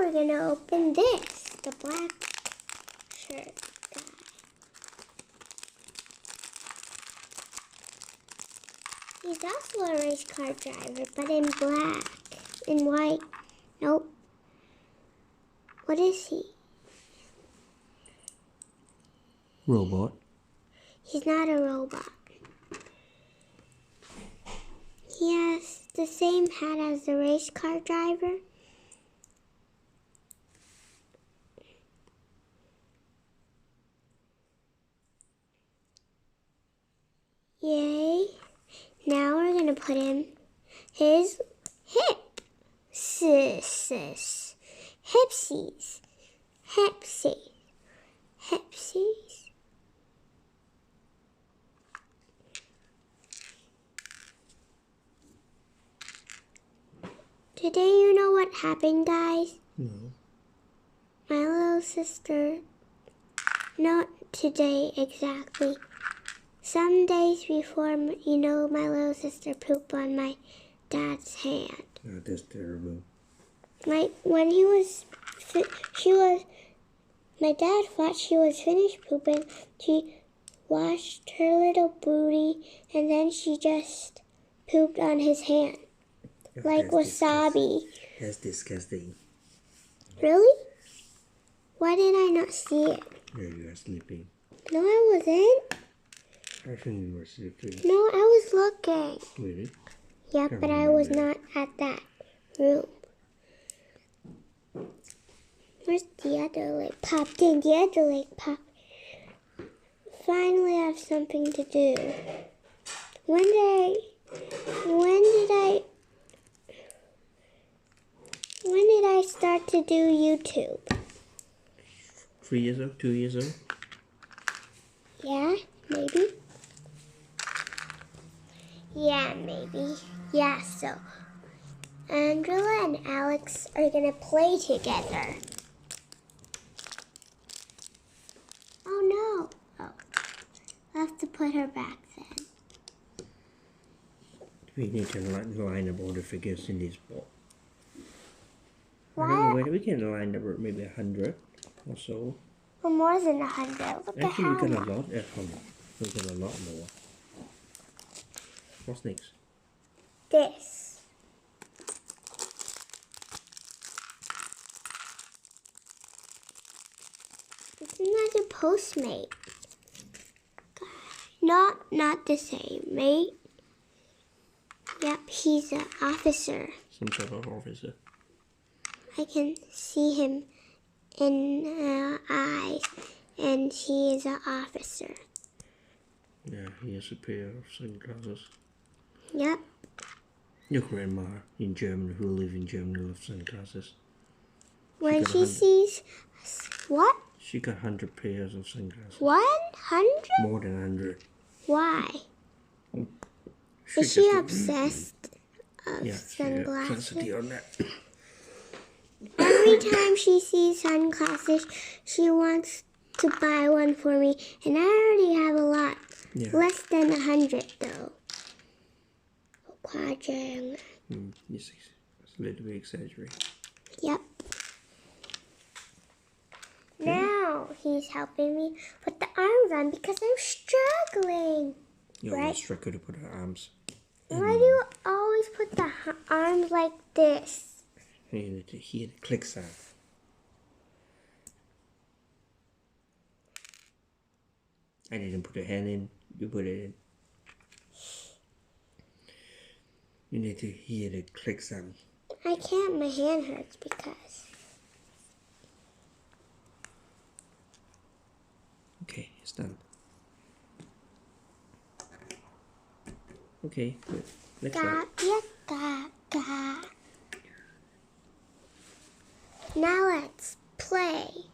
we're gonna open this, the black shirt guy. He's also a race car driver, but in black. In white. Nope. What is he? Robot. He's not a robot. He has the same hat as the race car driver. Yay. Now we're going to put in his hipsies. Today, you know what happened, guys? No. My little sister, not today exactly. Some days before, you know, my little sister pooped on my dad's hand. Oh, that's terrible. When my dad thought she was finished pooping, she washed her little booty and then she just pooped on his hand. Oh, Like wasabi. That's disgusting. Really? Why did I not see it? Yeah, you are sleeping. No, I wasn't. I think you were sleeping. No, I was looking. Really? Yeah, but I was not at that room. Where's the other leg? Popped in. The other leg popped. Finally, I have something to do. When did I start to do YouTube? 3 years old? 2 years old? Yeah, maybe. Yeah, maybe. Yeah, so Angela and Alex are gonna play together. Oh no. Oh. I'll have to put her back then. We need to line up all the figures in this box. I Why? don't know whether we can line up maybe 100 or so. Well, more than 100. Look at Actually, how we got a much. lot at home. We got a lot more. What's next? This. It's another Postmate. Not the same, mate. Yep, he's an officer. Some sort of officer. I can see him in the eyes, and he is an officer. Yeah, he has a pair of sunglasses. Yep. Your grandma in Germany, who live in Germany, loves sunglasses. When she sees what? She got 100 pairs of sunglasses. 100? More than 100. Why? Is she obsessed of sunglasses? She's on that. Every time she sees sunglasses, she wants to buy one for me, and I already have a lot. Yeah. Less than 100, though. Quadrant. It's a little bit exaggerated. Yep. Now he's helping me put the arms on because I'm struggling. You always struggle to put her arms. Why do you always put the arms like this? You need to hear the click sound. I didn't put a hand in. You put it in. You need to hear the click sound. I can't. My hand hurts because. Okay, it's done. Okay, good. Next one. Now let's play.